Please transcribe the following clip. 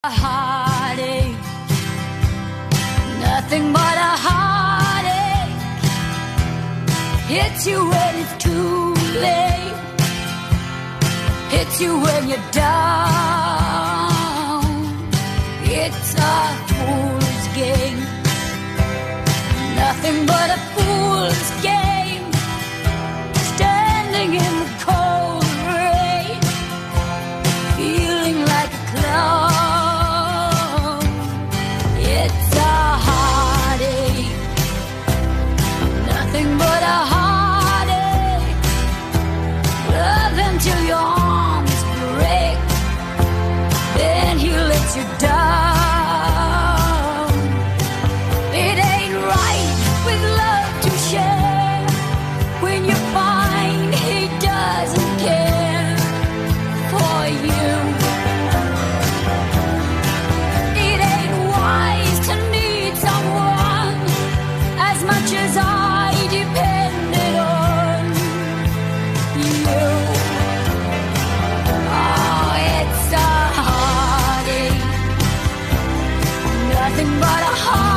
Heartache, nothing but a heartache. Hits you when it's too late. Hits you when you're down. It's a fool's game. Nothing but a fool's game. Standing in the cold rain, feeling like a clown. It's a heartache, nothing but a heartache. Love until your arms break, then he lets you down. It ain't right with love to share when you find he doesn't care for you. It ain't wise to need someone as much as I depended on you. Oh, it's a heartache, nothing but a heartache.